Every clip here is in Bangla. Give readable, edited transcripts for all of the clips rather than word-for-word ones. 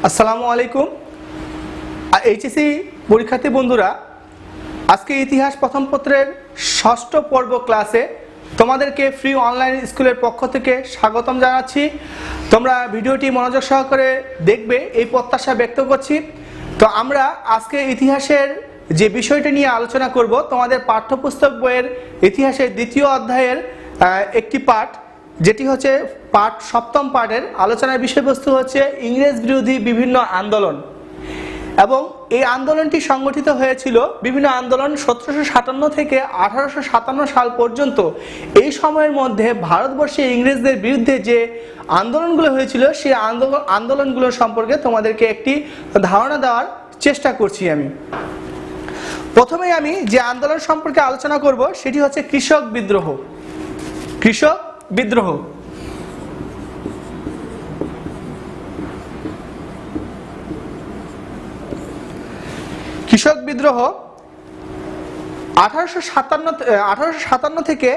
আসসালামু আলাইকুম। এইচএসসি পরীক্ষার্থী বন্ধুরা, আজকে ইতিহাস প্রথম পত্রের ষষ্ঠ পর্ব ক্লাসে তোমাদেরকে ফ্রি অনলাইন স্কুলের পক্ষ থেকে স্বাগতম জানাচ্ছি। তোমরা ভিডিওটি মনোযোগ সহকারে দেখবে এই প্রত্যাশা ব্যক্ত করছি। তো আমরা আজকে ইতিহাসের যে বিষয়টি নিয়ে আলোচনা করব, তোমাদের পাঠ্যপুস্তক বইয়ের ইতিহাসের দ্বিতীয় অধ্যায়ের একটি পাঠ, যেটি হচ্ছে পাঠ সপ্তম পাঠের আলোচনার বিষয়বস্তু হচ্ছে ইংরেজ বিরোধী বিভিন্ন আন্দোলন। এবং এই আন্দোলনটি সংগঠিত হয়েছিল বিভিন্ন আন্দোলন 1757 থেকে 1857 সাল পর্যন্ত। এই সময়ের মধ্যে ভারতবর্ষে ইংরেজদের বিরুদ্ধে যে আন্দোলনগুলো হয়েছিল সেই আন্দোলনগুলো সম্পর্কে তোমাদেরকে একটি ধারণা দেওয়ার চেষ্টা করছি। আমি প্রথমেই আমি যে আন্দোলন সম্পর্কে আলোচনা করব সেটি হচ্ছে কৃষক বিদ্রোহ। কৃষক বিদ্রোহ কৃষক বিদ্রোহ 1857 থেকে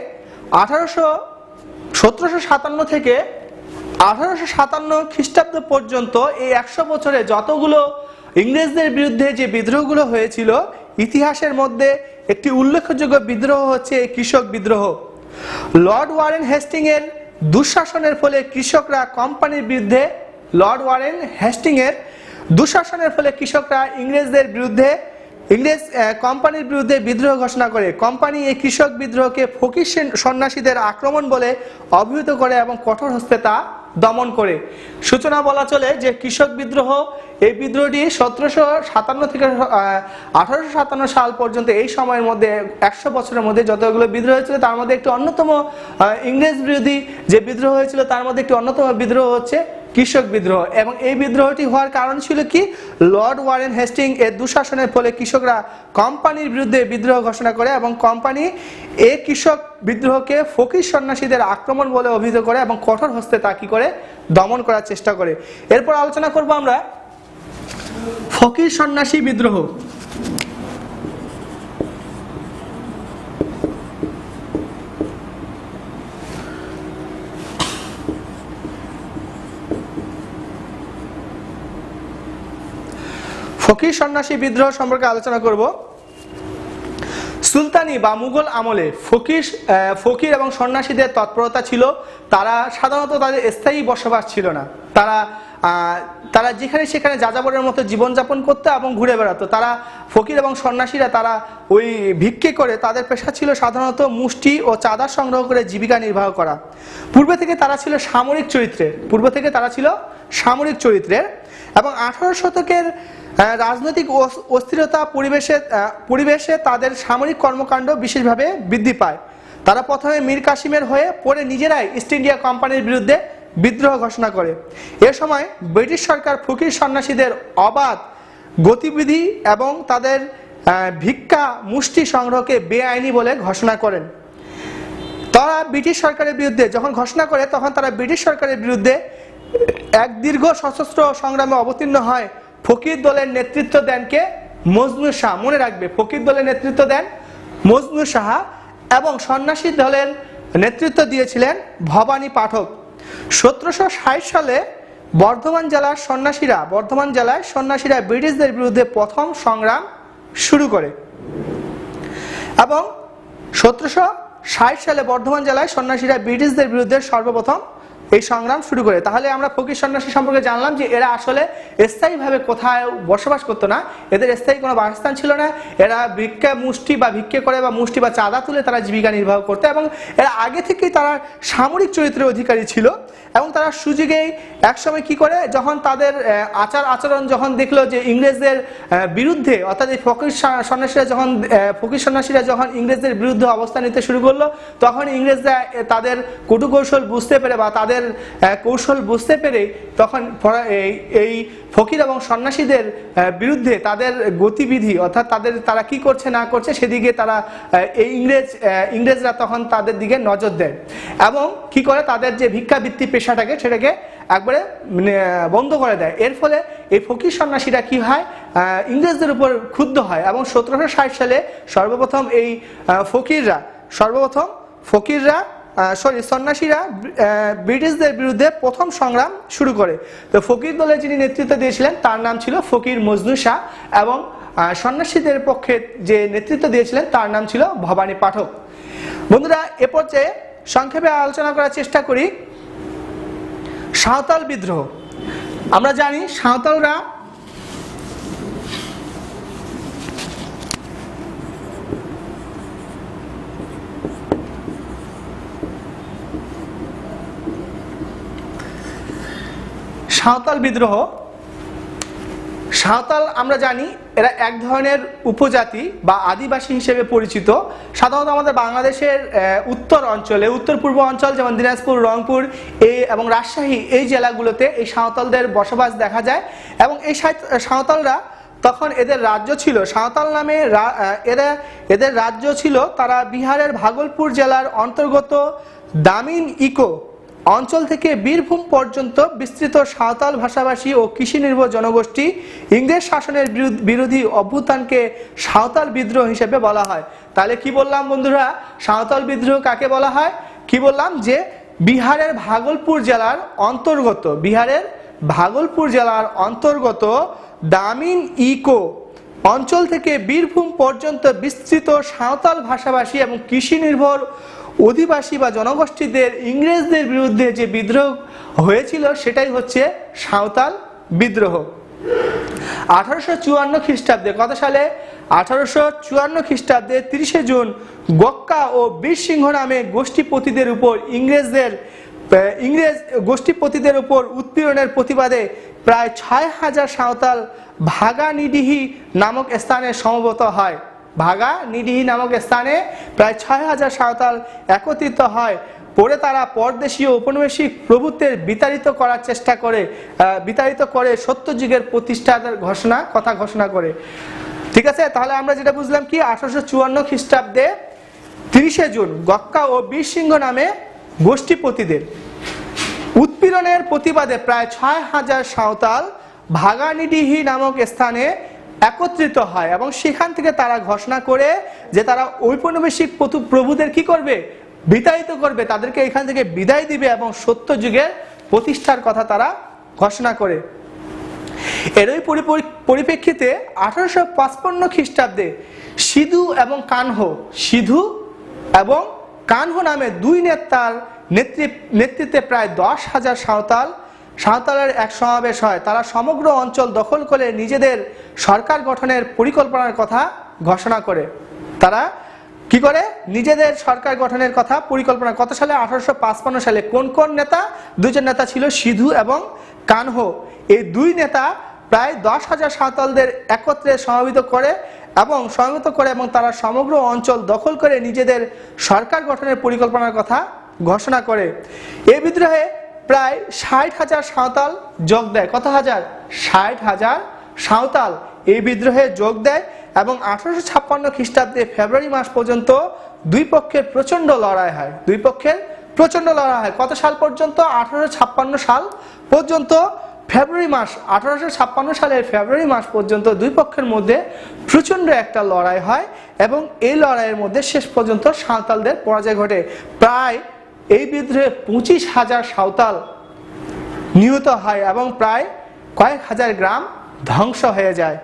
1757 থেকে 1857 খ্রিস্টাব্দ পর্যন্ত এই 100 বছরে যতগুলো ইংরেজদের বিরুদ্ধে যে বিদ্রোহগুলো হয়েছিল, ইতিহাসের মধ্যে একটি উল্লেখযোগ্য বিদ্রোহ হচ্ছে এই কৃষক বিদ্রোহ। লর্ড ওয়ারেন হেস্টিংয়ের দুঃশাসনের ফলে কৃষকরা কোম্পানির বিরুদ্ধে দুঃশাসনের ফলে কৃষকরা ইংরেজ কোম্পানির বিরুদ্ধে বিদ্রোহ ঘোষণা করে। কোম্পানি এই কৃষক বিদ্রোহকে ফকির সন্ন্যাসীদের আক্রমণ বলে অভিহিত করে এবং কঠোর হস্তে তা দমন করে। সূচনা বলা চলে যে কৃষক বিদ্রোহ, এই বিদ্রোহটি 1757 থেকে 1857 সাল পর্যন্ত এই সময়ের মধ্যে 100 বছরের মধ্যে যতগুলো বিদ্রোহ হয়েছিল তার মধ্যে একটি অন্যতম ইংরেজ বিরোধী যে বিদ্রোহ হয়েছিল তার মধ্যে একটি অন্যতম বিদ্রোহ হচ্ছে কৃষক বিদ্রোহ। এবং এই বিদ্রোহটি হওয়ার কারণ ছিল কি? লর্ড ওয়ারেন হেস্টিং এর দুঃশাসনের ফলে কৃষকরা কোম্পানির বিরুদ্ধে বিদ্রোহ ঘোষণা করে এবং কোম্পানি এই কৃষক বিদ্রোহকে ফকির সন্ন্যাসীদের আক্রমণ বলে অভিহিত করে এবং কঠোর হস্তে তা কি করে দমন করার চেষ্টা করে। এরপর আলোচনা করব আমরা ফকির সন্ন্যাসী বিদ্রোহ। ফকির সন্ন্যাসী বিদ্রোহ সম্পর্কে আলোচনা করব। সুলতানি বা মুঘল আমলে ফকির এবং সন্ন্যাসীদের তৎপরতা ছিল। তারা সাধারণত তাদের স্থায়ী বসবাস ছিল না। তারা যেখানে সেখানে যাযাবরের মতো জীবনযাপন করতো এবং ঘুরে বেড়াতো। তারা ফকির এবং সন্ন্যাসীরা তারা ওই ভিক্ষে করে, তাদের পেশা ছিল সাধারণত মুষ্টি ও চাঁদা সংগ্রহ করে জীবিকা নির্বাহ করা। পূর্বে থেকে তারা ছিল সামরিক চরিত্রের এবং 18 শতকের রাজনৈতিক অস্থিরতা পরিবেশে তাদের সামরিক কর্মকাণ্ড বিশেষভাবে বৃদ্ধি পায়। তারা প্রথমে মীর কাসিমের হয়ে পরে নিজেরাই ইস্ট ইন্ডিয়া কোম্পানির বিরুদ্ধে বিদ্রোহ ঘোষণা করে। এ সময় ব্রিটিশ সরকার ফকির সন্ন্যাসীদের অবাধ গতিবিধি এবং তাদের ভিক্ষা মুষ্টি সংগ্রহকে বেআইনি বলে ঘোষণা করেন। তারা ব্রিটিশ সরকারের বিরুদ্ধে যখন ঘোষণা করে তখন তারা ব্রিটিশ সরকারের বিরুদ্ধে এক দীর্ঘ সশস্ত্র সংগ্রামে অবতীর্ণ হয়। ফকির দলের নেতৃত্ব দেন কে? মজনু শাহ। মনে রাখবে, ফকির দলের নেতৃত্ব দেন মজনু শাহ এবং সন্ন্যাসী দলের নেতৃত্ব দিয়েছিলেন ভবানী পাঠক। 1760 সালে বর্ধমান জেলায় সন্ন্যাসীরা ব্রিটিশদের বিরুদ্ধে প্রথম সংগ্রাম শুরু করে এবং 1760 সালে বর্ধমান জেলায় সন্ন্যাসীরা ব্রিটিশদের বিরুদ্ধে সর্বপ্রথম এই সংগ্রাম শুরু করে। তাহলে আমরা ফকির সন্ন্যাসী সম্পর্কে জানলাম যে এরা আসলে স্থায়ীভাবে কোথায় বসবাস করতো না, এদের স্থায়ী কোনো বাসস্থান ছিল না। এরা ভিক্ষে করে বা মুষ্টি বা চাঁদা তুলে তারা জীবিকা নির্বাহ করতো এবং এরা আগে থেকেই তারা সামরিক চরিত্রের অধিকারী ছিল। এবং তারা সুযোগেই একসময় কি করে, যখন তাদের আচরণ যখন দেখলো যে ইংরেজদের বিরুদ্ধে, অর্থাৎ এই ফকির সন্ন্যাসীরা যখন ইংরেজদের বিরুদ্ধে অবস্থান নিতে শুরু করলো, তখন ইংরেজরা তাদের কৌশল বুঝতে পেরে বা তাদের কৌশল বুঝতে পেরে তখন এই ফকির এবং সন্ন্যাসীদের বিরুদ্ধে তাদের গতিবিধি, অর্থাৎ তারা কি করছে না করছে সেদিকে তারা ইংরেজরা তখন তাদের দিকে নজর দেয় এবং কি করে, তাদের যে ভিক্ষাবৃত্তি পেশাটাকে সেটাকে একবারে বন্ধ করে দেয়। এর ফলে এই ফকির সন্ন্যাসীরা কি হয়, ইংরেজদের উপর ক্ষুব্ধ হয় এবং 1760 সালে সর্বপ্রথম ফকিররা সন্ন্যাসীরা ব্রিটিশদের বিরুদ্ধে প্রথম সংগ্রাম শুরু করে। তো ফকির দলের যিনি নেতৃত্ব দিয়েছিলেন তার নাম ছিল ফকির মজনু শাহ, এবং সন্ন্যাসীদের পক্ষে যে নেতৃত্ব দিয়েছিলেন তার নাম ছিল ভবানী পাঠক। বন্ধুরা, এ পর্যায়ে সংক্ষেপে আলোচনা করার চেষ্টা করি সাঁওতাল বিদ্রোহ। আমরা জানি সাঁওতালরা সাঁওতাল বিদ্রোহ, সাঁওতাল আমরা জানি এরা এক ধরনের উপজাতি বা আদিবাসী হিসেবে পরিচিত। সাধারণত আমাদের বাংলাদেশের উত্তর অঞ্চলে, উত্তর পূর্ব অঞ্চল যেমন দিনাজপুর, রংপুর এবং রাজশাহী এই জেলাগুলোতে এই সাঁওতালদের বসবাস দেখা যায়। এবং এই সাঁওতালরা তখন এদের রাজ্য ছিল, সাঁওতাল নামে এদের রাজ্য ছিল। তারা বিহারের ভাগলপুর জেলার অন্তর্গত দামিন ইকো অঞ্চল থেকে বীরভূম পর্যন্ত বিস্তৃত সাঁওতাল ভাষাভাষী ও কৃষি নির্ভর জনগোষ্ঠী। ইংরেজ শাসনের বিরোধী অভ্যুত্থানকে সাঁওতাল বিদ্রোহ হিসেবে বলা হয়। তাহলে কি বললাম বন্ধুরা, সাঁওতাল বিদ্রোহ কাকে বলা হয়? কি বললাম যে বিহারের ভাগলপুর জেলার অন্তর্গত দামিন ইকো অঞ্চল থেকে বীরভূম পর্যন্ত বিস্তৃত সাঁওতাল ভাষাভাষী এবং কৃষি নির্ভর অধিবাসী বা জনগোষ্ঠীদের ইংরেজদের বিরুদ্ধে যে বিদ্রোহ হয়েছিল সেটাই হচ্ছে সাঁওতাল বিদ্রোহ। 1854 খ্রিস্টাব্দে, কত সালে? 1854 খ্রিস্টাব্দে 30 জুন গক্কা ও বীরসিংহ নামে গোষ্ঠীপতিদের উপর উৎপীড়নের প্রতিবাদে প্রায় 6000 সাঁওতাল ভাগানিডিহি নামক স্থানে সমবেত হয়। ভাগানিডিহি নামক স্থানে প্রায় 6000 সাঁওতাল একত্রিত হয়। পরে তারা পরদেশীয় ঔপনিবেশিক প্রভুত্বের বিতাড়িত করে সত্যযুগের প্রতিষ্ঠার কথা ঘোষণা করে। ঠিক আছে, তাহলে আমরা যেটা বুঝলাম কি 1854 খ্রিস্টাব্দে 30 জুন গক্কা ও বীরসিংহ নামে গোষ্ঠীপতিদের উৎপীড়নের প্রতিবাদে প্রায় 6000 সাঁওতাল ভাগানিডিহি নামক স্থানে একত্রিত হয় এবং সেখান থেকে তারা ঘোষণা করে যে তারা ঔপনিবেশিক প্রভুদের কি করবে? বিতাড়িত করবে, তাদেরকে এখান থেকে বিদায় দিবে এবং সত্য যুগের প্রতিষ্ঠার কথা তারা ঘোষণা করে। এরই পরিপ্রেক্ষিতে 1855 খ্রিস্টাব্দে সিধু এবং কানহো নামে দুই নেতার নেতৃত্বে প্রায় 10,000 সাঁওতালের এক সমাবেশ হয়। তারা সমগ্র অঞ্চল দখল করে নিজেদের সরকার গঠনের পরিকল্পনার কথা ঘোষণা করে। তারা কি করে? নিজেদের সরকার গঠনের কথা পরিকল্পনা। কত সালে? 1855 সালে। কোন কোন নেতা? দুজন নেতা ছিল, সিধু এবং কানহো। এই দুই নেতা প্রায় 10,000 সাঁওতালদের একত্রে সমবেত করে এবং তারা সমগ্র অঞ্চল দখল করে নিজেদের সরকার গঠনের পরিকল্পনার কথা ঘোষণা করে। এই বিদ্রোহে প্রায় 60,000 সাঁওতাল যোগ দেয়। কত হাজার? 60,000 সাঁওতাল এই বিদ্রোহে যোগ দেয় এবং 1856 খ্রিস্টাব্দে ফেব্রুয়ারি মাস পর্যন্ত দুই পক্ষের প্রচন্ড লড়াই হয়। কত সাল পর্যন্ত? 1856 সাল পর্যন্ত। ফেব্রুয়ারি মাস 1856 সালের ফেব্রুয়ারি মাস পর্যন্ত দুই পক্ষের মধ্যে প্রচন্ড একটা লড়াই হয় এবং এই লড়াইয়ের মধ্যে শেষ পর্যন্ত সাঁওতালদের পরাজয় ঘটে। প্রায় এই বিদ্রোহে 25,000 সাঁওতাল নিহত হয় এবং প্রায় কয়েক হাজার গ্রাম ধ্বংস হয়ে যায়।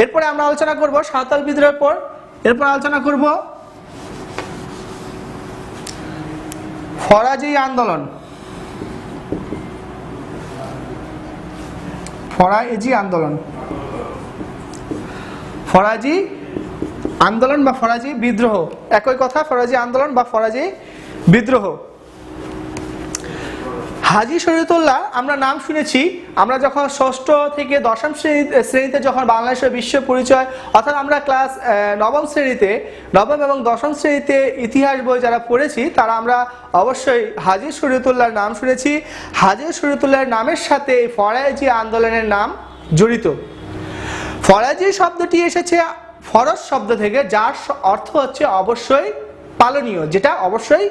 এরপরে আমরা আলোচনা করব সাঁওতাল বিদ্রোহের পর। এরপর আলোচনা করব ফরাজি আন্দোলন। ফরাজি আন্দোলন বা ফরাজি বিদ্রোহ একই কথা। ফরাজি আন্দোলন বা ফরাজি বিদ্রোহ। হাজী শরীয়তুল্লাহ আমরা নাম শুনেছি। আমরা যখন ষষ্ঠ থেকে দশম শ্রেণীতে যখন বাংলাদেশের বিশ্ব পরিচয়, অর্থাৎ আমরা ক্লাস নবম এবং দশম শ্রেণীতে ইতিহাস বই যারা পড়েছি তারা আমরা অবশ্যই হাজী শরীয়তুল্লাহর নাম শুনেছি। হাজী শরীয়তুল্লাহর নামের সাথে ফরাজি আন্দোলনের নাম জড়িত। ফরাজি শব্দটি এসেছে ফরজ শব্দ থেকে, যার অর্থ হচ্ছে অবশ্যই পালনীয়, যেটা অবশ্যই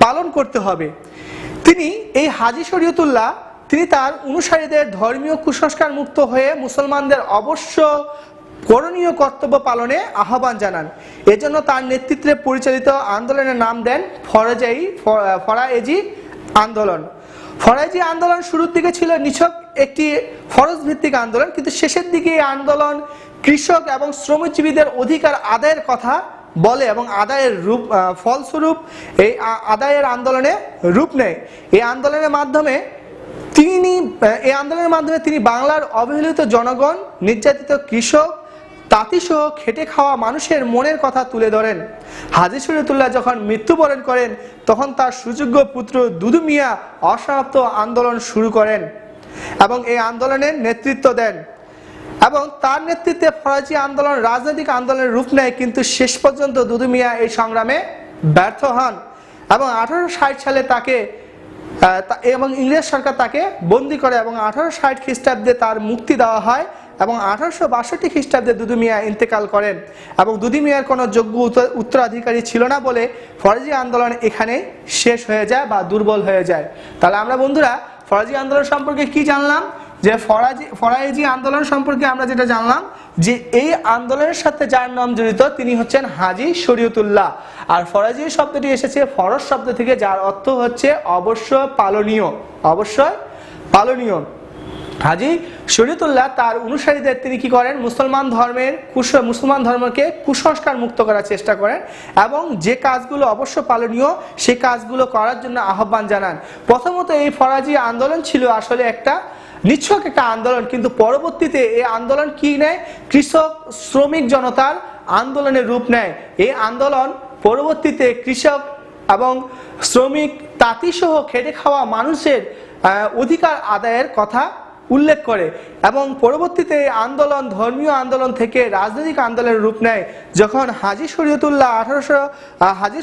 পালন করতে হবে। তিনি এই হাজী শরীয়তুল্লাহ তিনি তার অনুসারীদের ধর্মীয় কুসংস্কার মুক্ত হয়ে মুসলমানদের অবশ্য করণীয় কর্তব্য পালনে আহ্বান জানান। এজন্য তার নেতৃত্বে পরিচালিত আন্দোলনের নাম দেন ফরায়েজি আন্দোলন। ফরায়েজি আন্দোলন শুরুর দিকে ছিল নিছক একটি ফরজ ভিত্তিক আন্দোলন, কিন্তু শেষের দিকে এই আন্দোলন কৃষক এবং শ্রমজীবীদের অধিকার আদায়ের কথা বলে এবং আদায়ের ফলস্বরূপ এই আদায়ের আন্দোলনে রূপ নেয়। এই আন্দোলনের মাধ্যমে তিনি বাংলার অবহেলিত জনগণ, নির্যাতিত কৃষক, তাঁতিসহ খেটে খাওয়া মানুষের মনের কথা তুলে ধরেন। হাজী শরীয়তুল্লাহ যখন মৃত্যুবরণ করেন তখন তার সুযোগ্য পুত্র দুদু মিয়া অসমাপ্ত আন্দোলন শুরু করেন এবং এই আন্দোলনের নেতৃত্ব দেন এবং তার নেতৃত্বে ফরাজি আন্দোলন রাজনৈতিক আন্দোলনের রূপ নেয়, কিন্তু শেষ পর্যন্ত দুদু মিয়া এই সংগ্রামে ব্যর্থ হন এবং 1860 সালে তাকে এবং ইংরেজ সরকার তাকে বন্দী করে এবং 1860 খ্রিস্টাব্দে তার মুক্তি দেওয়া হয় এবং 1862 খ্রিস্টাব্দে দুদু মিয়া ইন্তেকাল করেন এবং দুদু মিয়ার কোনো যোগ্য উত্তরাধিকারী ছিল না বলে ফরাজি আন্দোলন এখানে শেষ হয়ে যায় বা দুর্বল হয়ে যায়। তাহলে আমরা বন্ধুরা ফরাজি আন্দোলন সম্পর্কে কি জানলাম? যে ফরায়েজি আন্দোলন সম্পর্কে আমরা যেটা জানলাম যে এই আন্দোলনের সাথে যার নাম জড়িত তিনি হচ্ছেন হাজী শরীয়তুল্লাহ। আর ফরাজি শব্দটি এসেছে ফরজ শব্দ থেকে, যার অর্থ হচ্ছে অবশ্যই পালনীয়, অবশ্যই পালনীয়। হাজী শরীয়তুল্লাহ তার অনুসারীদের তিনি কি করেন? মুসলমান ধর্মকে কুসংস্কার মুক্ত করার চেষ্টা করেন এবং যে কাজগুলো অবশ্য পালনীয় সেই কাজগুলো করার জন্য আহ্বান জানান। প্রথমত এই ফরাজি আন্দোলন ছিল আসলে একটা নিছক একটা আন্দোলন, কিন্তু পরবর্তীতে এই আন্দোলন কি নেয়? কৃষক শ্রমিক জনতার আন্দোলনের রূপ নেয়। এই আন্দোলন পরবর্তীতে কৃষক এবং শ্রমিক, তাঁতিসহ খেটে খাওয়া মানুষের অধিকার আদায়ের কথা উল্লেখ করে এবং পরবর্তীতে এই আন্দোলন ধর্মীয় আন্দোলন থেকে রাজনৈতিক আন্দোলনের রূপ নেয়। যখন হাজী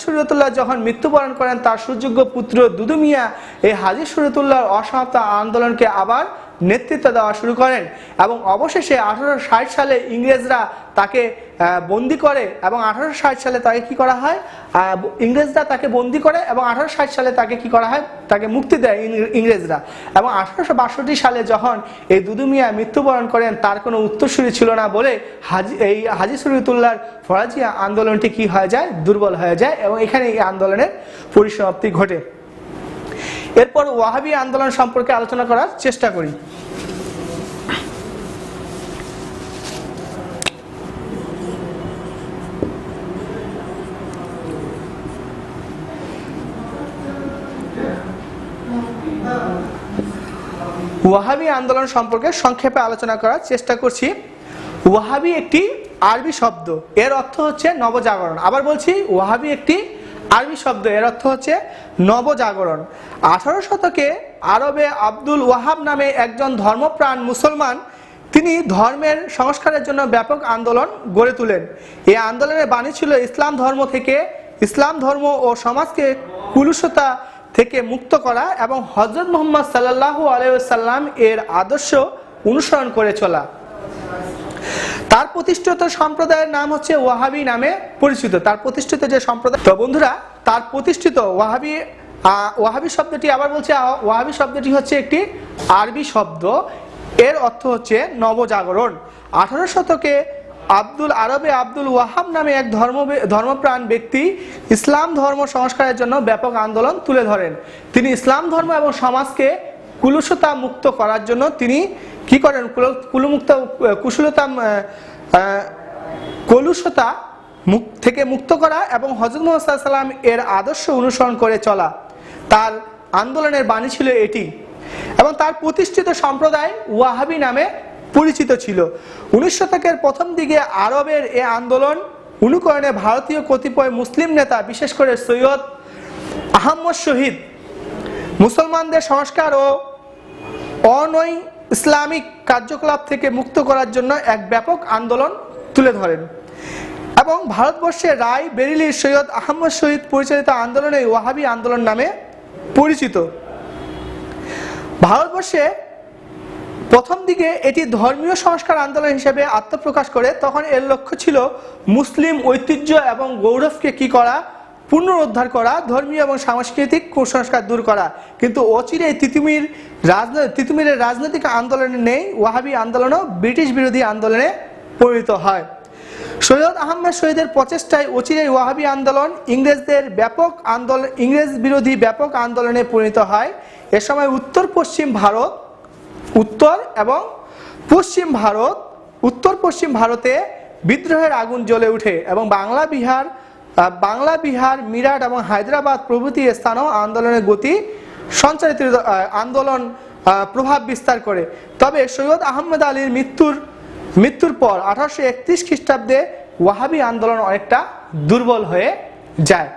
শরীয়তুল্লাহ যখন মৃত্যুবরণ করেন তার সুযোগ্য পুত্র দুদু মিয়া এই হাজী শরীয়তুল্লাহর অসমাপ্ত আন্দোলনকে আবার নেতৃত্ব দেওয়া শুরু করেন এবং অবশেষে 1860 সালে ইংরেজরা তাকে বন্দি করে এবং 1860 সালে তাকে কি করা হয়? ইংরেজরা তাকে বন্দি করে এবং 1860 সালে তাকে কি করা হয়? তাকে মুক্তি দেয় ইংরেজরা এবং 1862 সালে যখন এই দুদু মিয়া মৃত্যুবরণ করেন তার কোনো উত্তরসূরি ছিল না বলে হাজী শরীয়তুল্লাহর ফরাজি আন্দোলনটি কি হয়ে যায়? দুর্বল হয়ে যায় এবং এখানে এই আন্দোলনের পরিসমাপ্তি ঘটে। এরপর ওয়াহাবি আন্দোলন সম্পর্কে আলোচনা করার চেষ্টা করি। ওয়াহাবি আন্দোলন সম্পর্কে সংক্ষেপে আলোচনা করার চেষ্টা করছি। ওয়াহাবি একটি আরবি শব্দ, এর অর্থ হচ্ছে নবজাগরণ। আবার বলছি, ওয়াহাবি একটি আরবি শব্দ, এর অর্থ হচ্ছে নবজাগরণ। 18 শতকে আরবে আব্দুল ওয়াহাব নামে একজন ধর্মপ্রাণ মুসলমান তিনি ধর্মের সংস্কারের জন্য ব্যাপক আন্দোলন গড়ে তোলেন। এই আন্দোলনের বাণী ছিল ইসলাম ধর্ম ও সমাজকে কুলুষতা থেকে মুক্ত করা এবং হযরত মুহাম্মদ সাল্লাল্লাহু আলাইহি ওয়াসাল্লাম এর আদর্শ অনুসরণ করে চলা। তার প্রতিষ্ঠিত সম্প্রদায়ের নাম হচ্ছে ওয়াহাবি নামে পরিচিত। তার প্রতিষ্ঠিত যে সম্প্রদায়, তো বন্ধুরা তার প্রতিষ্ঠিত ওয়াহাবি শব্দটি, আবার বলছে ওয়াহাবি শব্দটি হচ্ছে একটি আরবি শব্দ, এর অর্থ হচ্ছে নবজাগরণ। 18 শতকে আব্দুল ওয়াহাব নামে এক ধর্মপ্রাণ ব্যক্তি ইসলাম ধর্ম সংস্কারের জন্য ব্যাপক আন্দোলন তুলে ধরেন। তিনি ইসলাম ধর্ম এবং সমাজকে কুলুষতা মুক্ত করার জন্য তিনি কি করেন? কলুষতা থেকে মুক্ত করা এবং হযরত মুহাম্মদ সাল্লাল্লাহু আলাইহি ওয়াসাল্লাম এর আদর্শ অনুসরণ করে চলা। তার আন্দোলনের বাণী ছিল এটি এবং তার প্রতিষ্ঠিত সম্প্রদায় ওয়াহাবি নামে পরিচিত ছিল। 19 শতকের প্রথম দিকে আরবের এই আন্দোলন অনুকরণে ভারতীয় কতিপয় মুসলিম নেতা, বিশেষ করে সৈয়দ আহমদ শহীদ, মুসলমানদের সংস্কার ও অনৈ ইসলামিক কার্যকলাপ থেকে মুক্ত করার জন্য এক ব্যাপক আন্দোলন তুলে ধরেন এবং ভারতবর্ষের রায় বেরেলির সৈয়দ আহমদ শহীদ পরিচালিত আন্দোলন এই ওয়াহাবি আন্দোলন নামে পরিচিত। ভারতবর্ষে প্রথম দিকে এটি ধর্মীয় সংস্কার আন্দোলন হিসেবে আত্মপ্রকাশ করে। তখন এর লক্ষ্য ছিল মুসলিম ঐতিহ্য এবং গৌরবকে কি করা? পুনরুদ্ধার করা, ধর্মীয় এবং সাংস্কৃতিক কুসংস্কার দূর করা। কিন্তু অচিরেই তিতুমিরের রাজনৈতিক আন্দোলনে নেই ওয়াহাবি আন্দোলনও ব্রিটিশ বিরোধী আন্দোলনে পরিণত হয়। সৈয়দ আহমেদ শহীদের প্রচেষ্টায় অচিরেই ওয়াহাবি আন্দোলন ইংরেজ বিরোধী ব্যাপক আন্দোলনে পরিণত হয়। এ সময় উত্তর পশ্চিম ভারতে বিদ্রোহের আগুন জ্বলে ওঠে এবং বাংলা বিহার মিরাট এবং হায়দ্রাবাদ প্রভৃতি স্থানেও আন্দোলনের গতি আন্দোলন প্রভাব বিস্তার করে। তবে সৈয়দ আহমেদ আলীর মৃত্যুর পর 1831 খ্রিস্টাব্দে ওয়াহাবি আন্দোলন অনেকটা দুর্বল হয়ে যায়।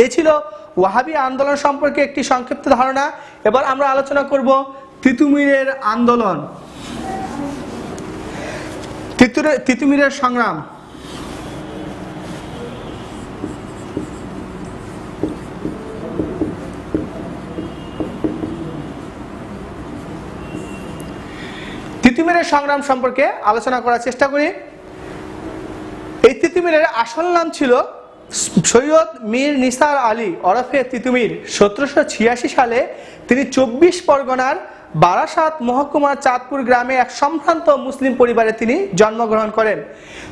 এই ছিল ওয়াহাবি আন্দোলন সম্পর্কে একটি সংক্ষিপ্ত ধারণা। এবার আমরা আলোচনা করব তিতুমিরের আন্দোলন, তিতুমিরের সংগ্রাম। তিতুমিরের সংগ্রাম সম্পর্কে আলোচনা করার চেষ্টা করি। এই তিতুমিরের আসল নাম ছিল সৈয়দ মীর নিসার আলী ওরফে তিতুমির। 1786 সালে তিনি 24 পরগনার বারাসাত মহকুমার চাঁদপুর গ্রামে এক সম্ভ্রান্ত মুসলিম পরিবারে তিনি জন্মগ্রহণ করেন।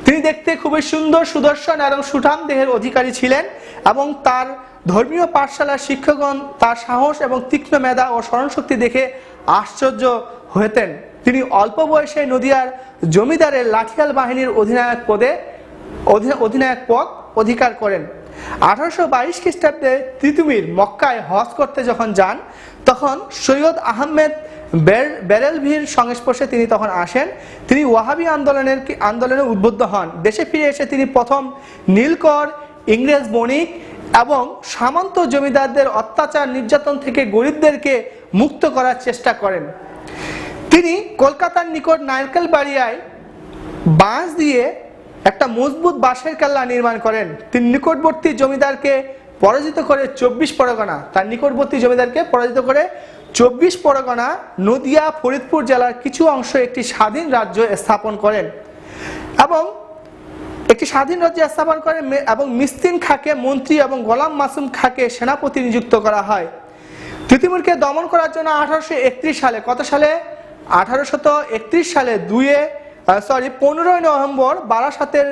তিনি দেখতে খুবই সুন্দর, সুদর্শন এবং সুঠাম দেহের অধিকারী ছিলেন এবং তার ধর্মীয় পাঠশালার শিক্ষকগণ তার সাহস এবং তীক্ষ্ণ মেধা ও স্মরণশক্তি দেখে আশ্চর্য হতেন। তিনি অল্প বয়সে নদিয়ার জমিদারের লাঠিয়াল বাহিনীর অধিনায়ক পদ অধিকার করেন। 1822 খ্রিস্টাব্দে তিতুমির মক্কায় হজ করতে যখন যান তখন সৈয়দ আহমেদ বেরেলভির সংস্পর্শে তিনি তখন আসেন। তিনি ওয়াহাবি আন্দোলনে উদ্বুদ্ধ হন। দেশে ফিরে এসে তিনি প্রথম নীলকর, ইংরেজ বণিক এবং সামন্ত জমিদারদের অত্যাচার নির্যাতন থেকে গরিবদেরকে মুক্ত করার চেষ্টা করেন। তিনি কলকাতার নিকট নারকেলবাড়িয়ায় বাঁশ দিয়ে একটা মজবুত বাঁশের কেল্লা নির্মাণ করেন। তিনি নিকটবর্তী জমিদারকে পরাজিত করে 24 পরগনা নদিয়া ফরিদপুর জেলার কিছু অংশ একটি স্বাধীন রাজ্য স্থাপন করেন এবং মিসকিন খাঁকে মন্ত্রী এবং গোলাম মাসুম খাঁকে সেনাপতি নিযুক্ত করা হয়। তিতুমিরকে দমন করার জন্য 1831 সালে 15 নভেম্বর বারাসাতের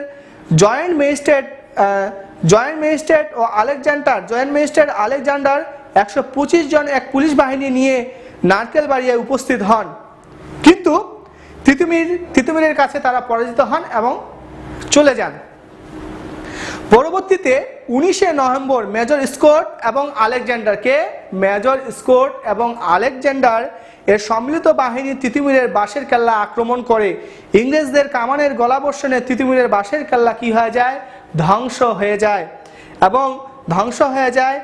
জয়েন্ট ম্যাজিস্ট্রেট আলেকজান্ডার 125 জন এক পুলিশ বাহিনী নিয়ে নারকেলবাড়িয়ায় উপস্থিত হন, কিন্তু তিতুমিরের কাছে তারা পরাজিত হন এবং চলে যান। পরবর্তীতে 19 নভেম্বর মেজর স্কট এবং আলেকজান্ডার এর সম্মিলিত বাহিনী তিতুমিরের বাঁশের কেল্লা আক্রমণ করে। ইংরেজদের কামানের গলাবর্ষণে তিতুমিরের বাঁশের কেল্লা কি হয়ে যায়? ধ্বংস হয়ে যায়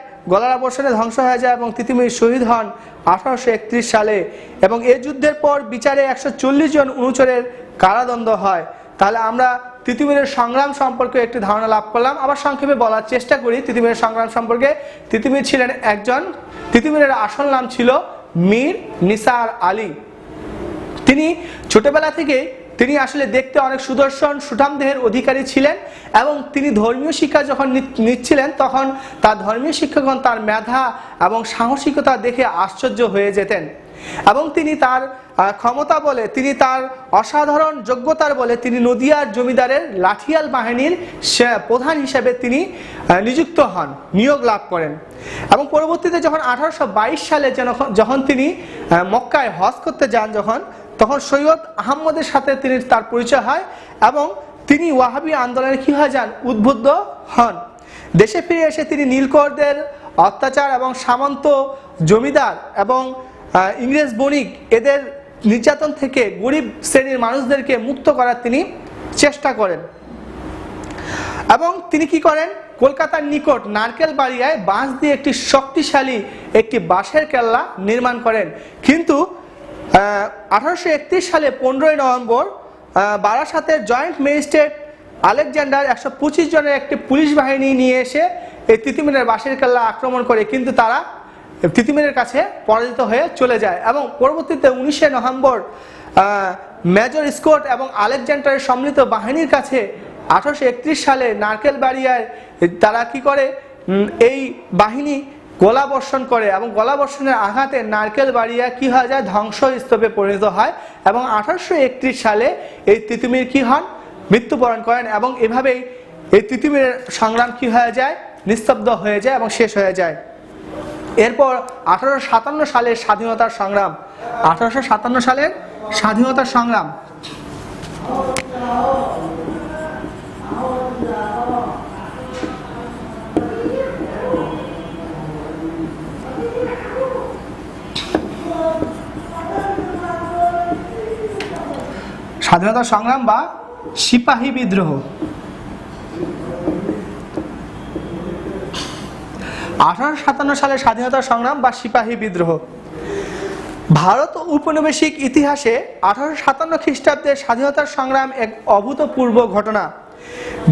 এবং তিতুমির শহীদ হন 1831 সালে এবং এই যুদ্ধের পর বিচারে 140 জন অনুচরের কারাদণ্ড হয়। তাহলে আমরা তিতুমিরের সংগ্রাম সম্পর্কে একটি ধারণা লাভ করলাম। আবার সংক্ষেপে বলার চেষ্টা করি তিতুমিরের সংগ্রাম সম্পর্কে। তিতুমিরের আসল নাম ছিল মীর নিসার আলী। তিনি ছোটবেলা থেকে তিনি আসলে দেখতে অনেক সুদর্শন, সুঠাম দেহের অধিকারী ছিলেন এবং তিনি ধর্মীয় শিক্ষা যখন নিচ্ছিলেন তখন তার ধর্মীয় শিক্ষকগণ তার মেধা এবং সাহসিকতা দেখে আশ্চর্য হয়ে যেতেন এবং তিনি তার ক্ষমতা বলে, তিনি তার অসাধারণ যোগ্যতার বলে তিনি নদিয়ার জমিদারের লাঠিয়াল বাহিনীর প্রধান হিসেবে তিনি নিয়োগ লাভ করেন এবং পরবর্তীতে যখন 1822 সালে যখন তিনি মক্কায় হজ করতে যান তখন সৈয়দ আহমদের সাথে তার পরিচয় হয় এবং তিনি ওয়াহাবি আন্দোলনে কি হয়ে যান? উদ্বুদ্ধ হন। দেশে ফিরে এসে তিনি নীলকরদের অত্যাচার এবং সামন্ত জমিদার এবং ইংরেজ বণিক এদের নির্যাতন থেকে গরিব শ্রেণীর মানুষদেরকে মুক্ত করার তিনি চেষ্টা করেন এবং তিনি কি করেন? কলকাতার নিকট নারকেলবাড়িয়ায় বাঁশ দিয়ে একটি শক্তিশালী একটি বাঁশের কেল্লা নির্মাণ করেন। কিন্তু 1831 সালে 15 নভেম্বর বারাসাতের জয়েন্ট ম্যাজিস্ট্রেট আলেকজান্ডার 125 জনের একটি পুলিশ বাহিনী নিয়ে এসে এই তিতুমিরের বাঁশের কেল্লা আক্রমণ করে, কিন্তু তারা তিতুমিরের কাছে পরাজিত হয়ে চলে যায় এবং পরবর্তীতে 19 নভেম্বর মেজর স্কট এবং আলেকজান্ডারের সম্মিলিত বাহিনীর কাছে 1831 সালে নারকেলবাড়িয়ায় তারা কি করে? এই বাহিনী গোলাবর্ষণ করে এবং গোলাবর্ষণের আঘাতে নারকেল বাড়িয়া কি হয়ে যায়, ধ্বংসস্তূপে পরিণত হয় এবং 1831 সালে এই তিতুমির কি হন, মৃত্যুবরণ করেন এবং এভাবেই এই তিতুমিরের সংগ্রাম কি হয়ে যায়, নিস্তব্ধ হয়ে যায় এবং শেষ হয়ে যায়। এরপর 1857 সালের স্বাধীনতার সংগ্রাম, 1857 সালের স্বাধীনতার সংগ্রাম। স্বাধীনতা সংগ্রাম বা সিপাহী বিদ্রোহ। 1857 সালে স্বাধীনতা সংগ্রাম বা সিপাহী বিদ্রোহ। ভারত উপনিবেশিক ইতিহাসে 1857 খ্রিস্টাব্দের স্বাধীনতার সংগ্রাম এক অভূতপূর্ব ঘটনা।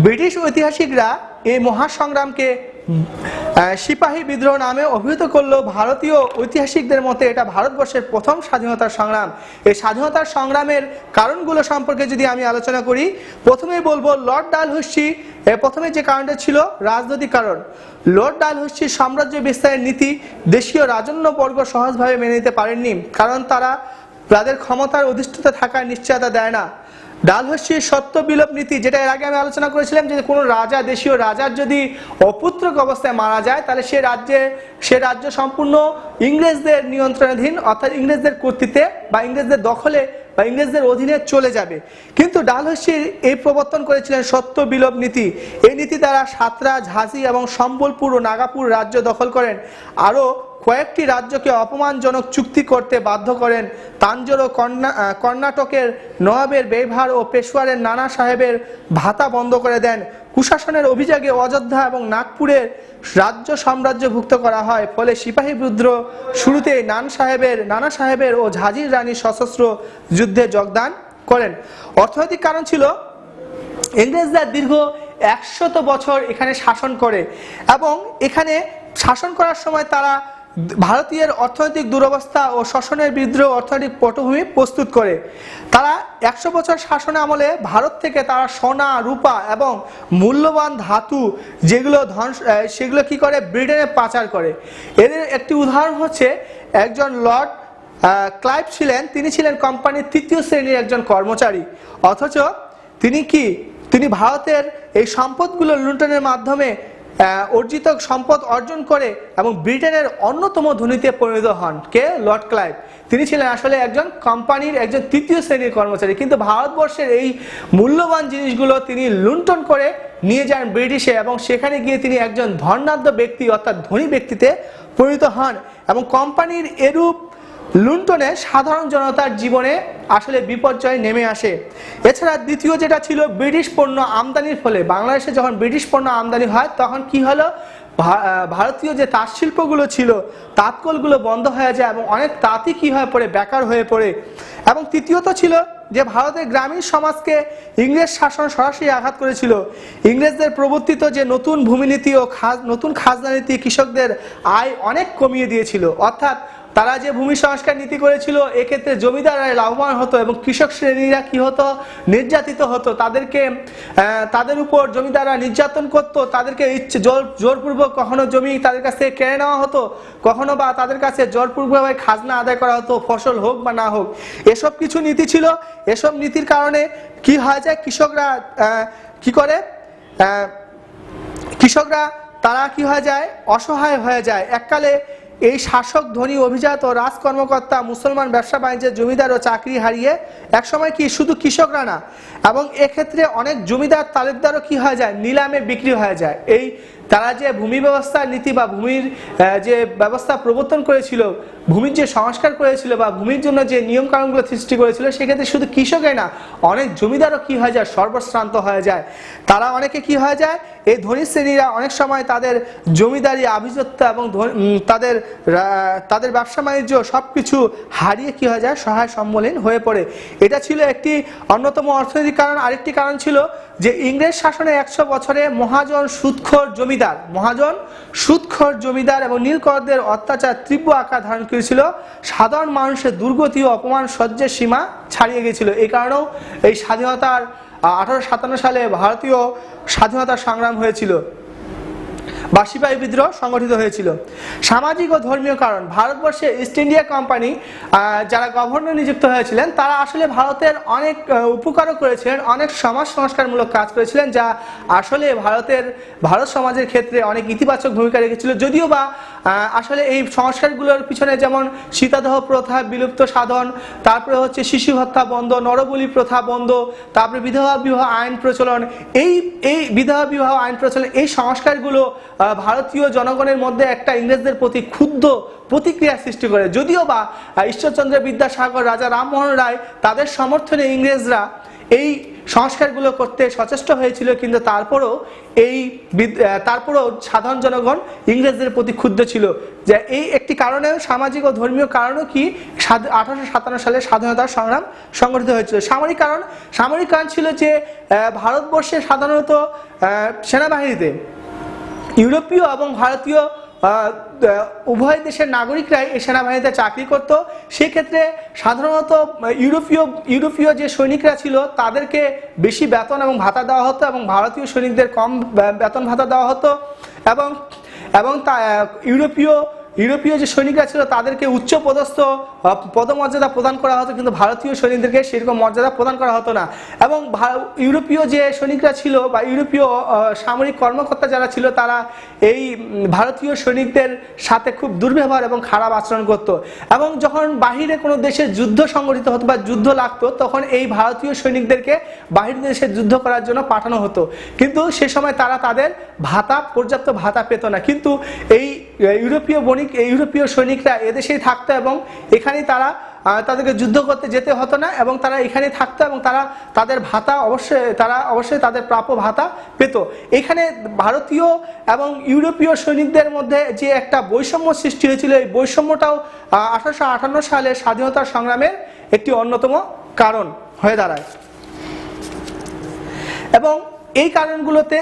ব্রিটিশ ঐতিহাসিকরা এই মহাসংগ্রামকে সিপাহী বিদ্রোহ নামে অভিহিত করলেও ভারতীয় ঐতিহাসিকদের মতে এটা ভারতবর্ষের প্রথম স্বাধীনতার সংগ্রাম। এই স্বাধীনতার সংগ্রামের কারণগুলো সম্পর্কে যদি আমি আলোচনা করি, প্রথমেই বলবো লর্ড ডালহৌসি। প্রথমে যে কারণটা ছিল রাজনৈতিক কারণ। লর্ড ডালহৌসির সাম্রাজ্য বিস্তারের নীতি দেশীয় রাজন্যবর্গ সহজভাবে মেনে নিতে পারেননি, কারণ তারা তাদের ক্ষমতার অধিষ্ঠিত থাকার নিশ্চয়তা দেয় না। ডালহৌসির সত্য বিলোপ নীতি, যেটা এর আগে আমি আলোচনা করেছিলাম, যে কোনো রাজা, দেশীয় রাজার যদি অপুত্রক অবস্থায় মারা যায় তাহলে সে রাজ্য সম্পূর্ণ ইংরেজদের নিয়ন্ত্রণাধীন, অর্থাৎ ইংরেজদের কর্তৃত্বে বা ইংরেজদের দখলে বা ইংরেজদের অধীনে চলে যাবে। কিন্তু ডালহৌসি এই প্রবর্তন করেছিলেন সত্য বিলোপ নীতি। এই নীতি দ্বারা সাতরা, ঝাঁসি এবং সম্বলপুর ও নাগাপুর রাজ্য দখল করেন। আরও কয়েকটি রাজ্যকে অপমানজনক চুক্তি করতে বাধ্য করেন। তাঞ্জোর ও কর্ণাটকের নবাবের ব্যয়ভার ও পেশোয়ারের নানা সাহেবের ভাতা বন্ধ করে দেন। কুশাসনের অভিযোগে অযোধ্যা এবং নাগপুরের রাজ্য সাম্রাজ্যভুক্ত করা হয়। ফলে সিপাহী বিদ্রোহ শুরুতেই নানা সাহেবের ও ঝাঁঝির রানী সশস্ত্র যুদ্ধে যোগদান করেন। অর্থনৈতিক কারণ ছিল ইংরেজরা দীর্ঘ 100 বছর এখানে শাসন করে এবং এখানে শাসন করার সময় তারা ভারতীয় অর্থনৈতিক দুরবস্থা ও শোষণের বিরুদ্ধে অর্থনৈতিক পটভূমি প্রস্তুত করে। তারা 100 বছর শাসন আমলে ভারত থেকে তারা সোনা, রূপা এবং মূল্যবান ধাতু সেগুলো কি করে, ব্রিটেনে পাচার করে। এর একটি উদাহরণ হচ্ছে একজন লর্ড ক্লাইভ ছিলেন, তিনি ছিলেন কোম্পানির 3য় শ্রেণীর একজন কর্মচারী, অথচ তিনি ভারতের এই সম্পদগুলো লুণ্ঠনের মাধ্যমে অর্জিত সম্পদ অর্জন করে এবং ব্রিটেনের অন্যতম ধনীতে পরিণত হন। কে? Lord Clive. তিনি ছিলেন আসলে একজন কোম্পানির একজন 3য় শ্রেণীর কর্মচারী, কিন্তু ভারতবর্ষের এই মূল্যবান জিনিসগুলো তিনি লুণ্ঠন করে নিয়ে যান ব্রিটিশে এবং সেখানে গিয়ে তিনি একজন ধনাঢ্য ব্যক্তি অর্থাৎ ধনী ব্যক্তিতে পরিণত হন এবং কোম্পানির এরূপ লুণ্ঠনে সাধারণ জনতার জীবনে আসলে বিপর্যয় নেমে আসে। এছাড়া দ্বিতীয় যেটা ছিল, ব্রিটিশ পণ্য আমদানির ফলে বাংলাদেশে যখন ব্রিটিশ পণ্য আমদানি হয় তখন কি হলো, ভারতীয় যে তাঁত শিল্পগুলো ছিল, তাঁতকলগুলো বন্ধ হয়ে যায় এবং অনেক তাঁতি কি হয়ে পড়ে, বেকার হয়ে পড়ে। এবং তৃতীয়ত ছিল যে ভারতের গ্রামীণ সমাজকে ইংরেজ শাসন সরাসরি আঘাত করেছিল। ইংরেজদের প্রবর্তিত যে নতুন ভূমিনীতি ও নতুন খাজনা নীতি কৃষকদের আয় অনেক কমিয়ে দিয়েছিল, অর্থাৎ তারা যে ভূমি সংস্কার নীতি করেছিল এক্ষেত্রে জমিদাররা লাভবান হতো এবং কৃষক শ্রেণীরা কি হতো, নির্যাতিত হতো। তাদের উপর জমিদাররা নির্যাতন করত, তাদেরকে জোরপূর্বক কখনো জমি তাদের কাছ থেকে কেড়ে নেওয়া হতো, কখনো বা তাদের কাছে জোরপূর্বকভাবে খাজনা আদায় করা হতো, ফসল হোক বা না হোক। এসব কিছু নীতি ছিল। এসব নীতির কারণে কি হয়ে যায়, কৃষকরা তারা কি হয়ে যায়, অসহায় হয়ে যায়। এককালে এই শাসক, ধনী, অভিজাত ও রাজকর্মকর্তা, মুসলমান, ব্যবসা বাণিজ্যের জমিদার ও চাকরি হারিয়ে একসময় কি শুধু কৃষকরা না, এবং এক্ষেত্রে অনেক জমিদার তালুকদারও কি হয়ে যায়, নিলামে বিক্রি হয়ে যায়। তারা যে ভূমি ব্যবস্থার নীতি বা ভূমির যে ব্যবস্থা প্রবর্তন করেছিল, ভূমির যে সংস্কার করেছিল বা ভূমির জন্য যে নিয়ম কানুনগুলো সৃষ্টি করেছিল, সেক্ষেত্রে শুধু কৃষকই না, অনেক জমিদারও কি হয়ে যায়, সর্বশ্রান্ত হয়ে যায়। তারা অনেকে কি হয়ে যায়, এই ধনী শ্রেণীরা অনেক সময় তাদের জমিদারি, আভিজাত্য এবং তাদের ব্যবসা বাণিজ্য সবকিছু হারিয়ে কি হয়ে যায়, সহায় সম্বলীন হয়ে পড়ে। এটা ছিল একটি অন্যতম অর্থনৈতিক কারণ। আরেকটি কারণ ছিল যে ইংরেজ শাসনে 100 বছরে মহাজন সুদখোর জমিদার এবং নীলকরদের অত্যাচার তীব্র আকার ধারণ করেছিল। সাধারণ মানুষের দুর্গতি ও অপমান সহ্যের সীমা ছাড়িয়ে গেছিল। এই কারণেও এই 1857 সালে ভারতীয় স্বাধীনতা সংগ্রাম হয়েছিল। বা সিপাহী বিদ্রোহ সংগঠিত হয়েছিল। সামাজিক ও ধর্মীয় কারণ, ভারতবর্ষে ইস্ট ইন্ডিয়া কোম্পানি যারা গভর্নর নিযুক্ত হয়েছিলেন তারা আসলে ভারতের অনেক উপকারও করেছিলেন, অনেক সমাজ সংস্কারমূলক কাজ করেছিলেন, যা আসলে ভারত সমাজের ক্ষেত্রে অনেক ইতিবাচক ভূমিকা রেখেছিল। যদিও বা আসলে এই সংস্কারগুলোর পিছনে যেমন সীতাদাহ প্রথা বিলুপ্ত সাধন, তারপরে হচ্ছে শিশু হত্যা বন্ধ, নরবলি প্রথা বন্ধ, তারপরে বিধবা বিবাহ আইন প্রচলন, এই বিধবা বিবাহ আইন প্রচলন, এই সংস্কারগুলো ভারতীয় জনগণের মধ্যে একটা ইংরেজদের প্রতি ক্ষুব্ধ প্রতিক্রিয়া সৃষ্টি করে। যদিও বা ঈশ্বরচন্দ্র বিদ্যাসাগর, রাজা রামমোহন রায় তাদের সমর্থনে ইংরেজরা এই সংস্কারগুলো করতে সচেষ্ট হয়েছিল, কিন্তু তারপরেও সাধারণ জনগণ ইংরেজদের প্রতি ক্ষুব্ধ ছিল। যে এই একটি কারণে, সামাজিক ও ধর্মীয় কারণও কি 1857 সালে স্বাধীনতার সংগ্রাম সংগঠিত হয়েছিল। সামরিক কারণ ছিল যে ভারতবর্ষে সাধারণত সেনাবাহিনীতে ইউরোপীয় এবং ভারতীয় উভয় দেশের নাগরিকরাই এই সেনাবাহিনীতে চাকরি করত। সেক্ষেত্রে সাধারণত ইউরোপীয় যে সৈনিকরা ছিল তাদেরকে বেশি বেতন এবং ভাতা দেওয়া হতো এবং ভারতীয় সৈনিকদের কম বেতন ভাতা দেওয়া হতো, এবং ইউরোপীয় যে সৈনিকরা ছিল তাদেরকে উচ্চ পদস্থ পদমর্যাদা প্রদান করা হতো, কিন্তু ভারতীয় সৈনিকদেরকে সেরকম মর্যাদা প্রদান করা হতো না। এবং ইউরোপীয় যে সৈনিকরা ছিল বা ইউরোপীয় সামরিক কর্মকর্তা যারা ছিল তারা এই ভারতীয় সৈনিকদের সাথে খুব দুর্ব্যবহার এবং খারাপ আচরণ করত। এবং যখন বাহিরে কোনো দেশে যুদ্ধ সংগঠিত হতো বা যুদ্ধ লাগতো, তখন এই ভারতীয় সৈনিকদেরকে বাহির দেশে যুদ্ধ করার জন্য পাঠানো হতো, কিন্তু সে সময় তারা তাদের পর্যাপ্ত ভাতা পেত না। কিন্তু এই ইউরোপীয় সৈনিকরা এদেশেই থাকতো এবং এখানেই তাদেরকে যুদ্ধ করতে যেতে হতো না, এবং তারা এখানে থাকতো এবং তাদের ভাতা অবশ্যই তাদের প্রাপ্য ভাতা পেত। এখানে ভারতীয় এবং ইউরোপীয় সৈনিকদের মধ্যে যে একটা বৈষম্য সৃষ্টি হয়েছিল, এই বৈষম্যটাও 1858 সালে স্বাধীনতার সংগ্রামের একটি অন্যতম কারণ হয়ে দাঁড়ায়। এবং এই কারণগুলোতে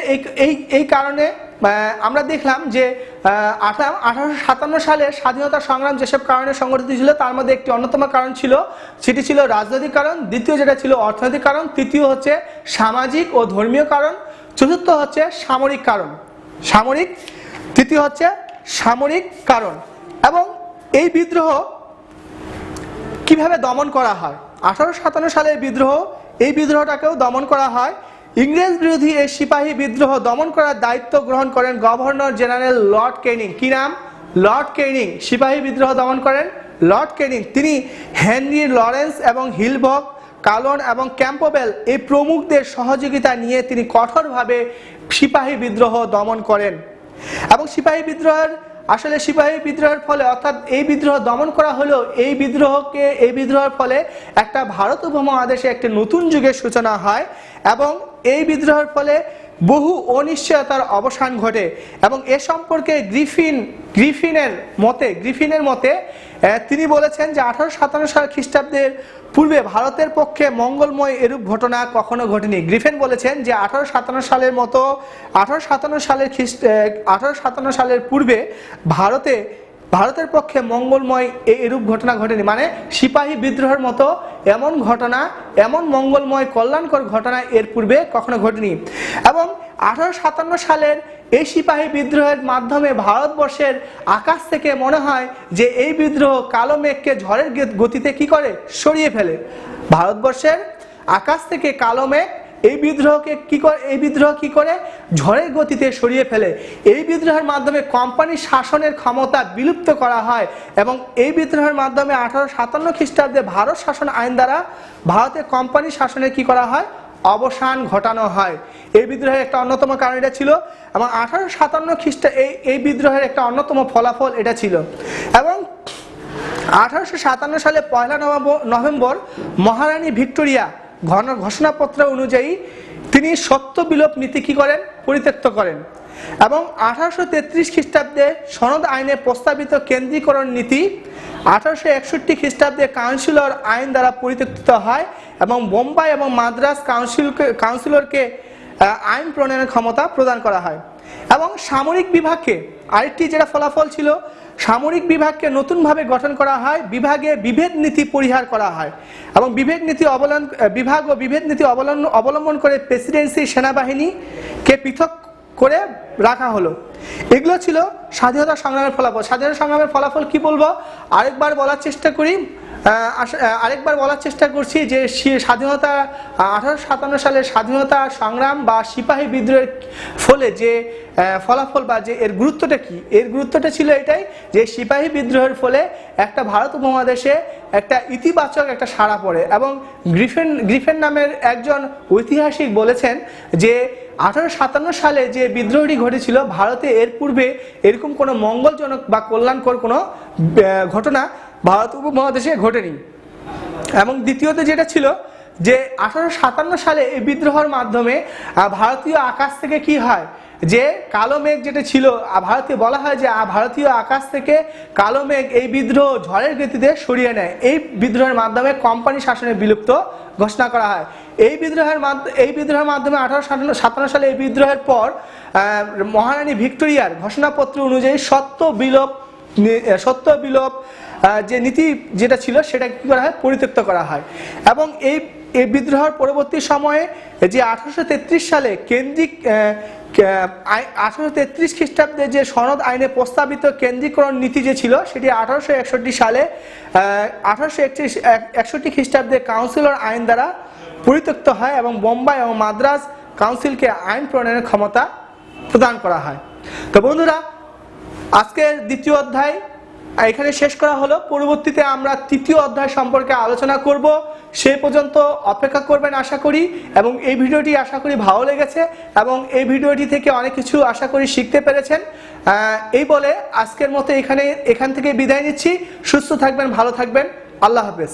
এই কারণে আমরা দেখলাম যে 1857 সালে স্বাধীনতা সংগ্রাম যেসব কারণে সংগঠিত ছিল তার মধ্যে একটি অন্যতম কারণ ছিল, সেটি ছিল রাজনৈতিক কারণ, দ্বিতীয় যেটা ছিল অর্থনৈতিক কারণ, তৃতীয় হচ্ছে সামাজিক ও ধর্মীয় কারণ, চতুর্থ হচ্ছে সামরিক কারণ। তৃতীয় হচ্ছে সামরিক কারণ। এবং এই বিদ্রোহ কিভাবে দমন করা হয়? 1857 সালের এই বিদ্রোহটাকেও দমন করা হয়। ইংরেজ বিরোধী এই সিপাহী বিদ্রোহ দমন করার দায়িত্ব গ্রহণ করেন গভর্নর জেনারেল লর্ড ক্যানিং। কি নাম? লর্ড ক্যানিং। সিপাহী বিদ্রোহ দমন করেন লর্ড ক্যানিং। তিনি হেনরি লরেন্স এবং হিলবক, কালন এবং ক্যাম্পবেল এই প্রমুখদের সহযোগিতা নিয়ে তিনি কঠোরভাবে সিপাহী বিদ্রোহ দমন করেন। এবং সিপাহী বিদ্রোহের ফলে, অর্থাৎ এই বিদ্রোহ দমন করা হলো, এই বিদ্রোহের ফলে একটা ভারত উপমহাদেশে একটি নতুন যুগের সূচনা হয় এবং এই বিদ্রোহের ফলে বহু অনিশ্চয়তার অবসান ঘটে। এবং এ সম্পর্কে গ্রিফিনের মতে তিনি বলেছেন যে 1857 সাল খ্রিস্টাব্দের পূর্বে ভারতের পক্ষে মঙ্গলময় এরূপ ঘটনা কখনো ঘটেনি। গ্রিফিন বলেছেন যে 1857 সালের পূর্বে ভারতের পক্ষে মঙ্গলময় এরূপ ঘটনা ঘটেনি, মানে সিপাহী বিদ্রোহের মতো এমন মঙ্গলময় কল্যাণকর ঘটনা এর পূর্বে কখনো ঘটেনি। এবং 1857 সালের এই সিপাহী বিদ্রোহের মাধ্যমে ভারতবর্ষের আকাশ থেকে মনে হয় যে এই বিদ্রোহ কালো মেঘকে ঝড়ের গতিতে কি করে? সরিয়ে ফেলে। ভারতবর্ষের আকাশ থেকে কালো মেঘ এই বিদ্রোহ কি করে? ঝড়ের গতিতে সরিয়ে ফেলে। এই বিদ্রোহের মাধ্যমে কোম্পানি শাসনের ক্ষমতা বিলুপ্ত করা হয় এবং এই বিদ্রোহের মাধ্যমে 1857 খ্রিস্টাব্দে ভারত শাসন আইন দ্বারা ভারতে কোম্পানি শাসনের কি করা হয়? অবসান ঘটানো হয়। এই বিদ্রোহের একটা অন্যতম কারণ এটা ছিল, এবং 1857 খ্রিস্টাব্দে এই বিদ্রোহের একটা অন্যতম ফলাফল এটা ছিল। এবং 1857 সালে 1 নভেম্বর মহারানী ভিক্টোরিয়া ঘোষণাপত্র অনুযায়ী তিনি সত্য বিলোপ নীতি কি করেন? পরিত্যক্ত করেন। এবং 1833 খ্রিস্টাব্দে সনদ আইনে প্রস্তাবিত কেন্দ্রীকরণ নীতি 1861 খ্রিস্টাব্দে কাউন্সিলর আইন দ্বারা পরিত্যক্ত হয় এবং বোম্বাই এবং মাদ্রাজ কাউন্সিলরকে আইন প্রণয়নের ক্ষমতা প্রদান করা হয়। এবং সামরিক বিভাগকে আরেকটি যেটা ফলাফল ছিল, সামরিক বিভাগকে নতুনভাবে গঠন করা হয়, বিভাগে বিভেদ নীতি পরিহার করা হয় এবং বিভেদ নীতি অবলম্বন করে প্রেসিডেন্সি সেনাবাহিনীকে পৃথক করে রাখা হলো। এগুলো ছিল স্বাধীনতা সংগ্রামের ফলাফল। স্বাধীনতা সংগ্রামের ফলাফল কি বলবো আরেকবার বলার চেষ্টা করছি যে স্বাধীনতা 1857 সালের স্বাধীনতা সংগ্রাম বা সিপাহী বিদ্রোহের ফলে যে ফলাফল বা যে এর গুরুত্বটা কি, এর গুরুত্বটা ছিল এটাই যে সিপাহী বিদ্রোহের ফলে একটা ভারত উপমহাদেশে একটা ইতিবাচক একটা সাড়া পড়ে। এবং গ্রিফেন নামের একজন ঐতিহাসিক বলেছেন যে 1857 সালে যে বিদ্রোহটি ঘটেছিল ভারতে এর পূর্বে এরকম কোনো মঙ্গলজনক বা কল্যাণকর কোনো ঘটনা ভারত উপমহাদেশে ঘটেনি। এবং দ্বিতীয়ত যেটা ছিল যে 1857 সালে এই বিদ্রোহের মাধ্যমে ভারতীয় আকাশ থেকে কি হয় যে কালো মেঘ যেটা ছিল, ভারতীয় বলা হয় যে ভারতীয় আকাশ থেকে কালো মেঘ এই বিদ্রোহ ঝড়ের গতিতে সরিয়ে নেয়। এই বিদ্রোহের মাধ্যমে কোম্পানি শাসনের বিলুপ্ত ঘোষণা করা হয়। এই বিদ্রোহের মাধ্যমে 1857 সালে এই বিদ্রোহের পর মহারানী ভিক্টোরিয়ার ঘোষণাপত্র অনুযায়ী সত্য বিলোপ যে নীতি যেটা ছিল সেটা কি করা হয়, পরিত্যক্ত করা হয়। এবং এই বিদ্রোহের পরবর্তী সময়ে যে 1833 সালে 1833 খ্রিস্টাব্দে যে সনদ আইনে প্রস্তাবিত কেন্দ্রীকরণ নীতি যে ছিল সেটি 1861 সালে 1861 খ্রিস্টাব্দে কাউন্সিলর আইন দ্বারা পরিত্যক্ত হয় এবং বোম্বাই এবং মাদ্রাজ কাউন্সিলকে আইন প্রণয়নের ক্ষমতা প্রদান করা হয়। তো বন্ধুরা, আজকের দ্বিতীয় অধ্যায় এখানে শেষ করা হলো। পরবর্তীতে আমরা তৃতীয় অধ্যায় সম্পর্কে আলোচনা করব। সেই পর্যন্ত অপেক্ষা করবেন আশা করি। এবং এই ভিডিওটি আশা করি ভালো লেগেছে এবং এই ভিডিওটি থেকে অনেক কিছু আশা করি শিখতে পেরেছেন। এই বলে আজকের মতো এখান থেকে বিদায় নিচ্ছি। সুস্থ থাকবেন, ভালো থাকবেন। আল্লাহ হাফেজ।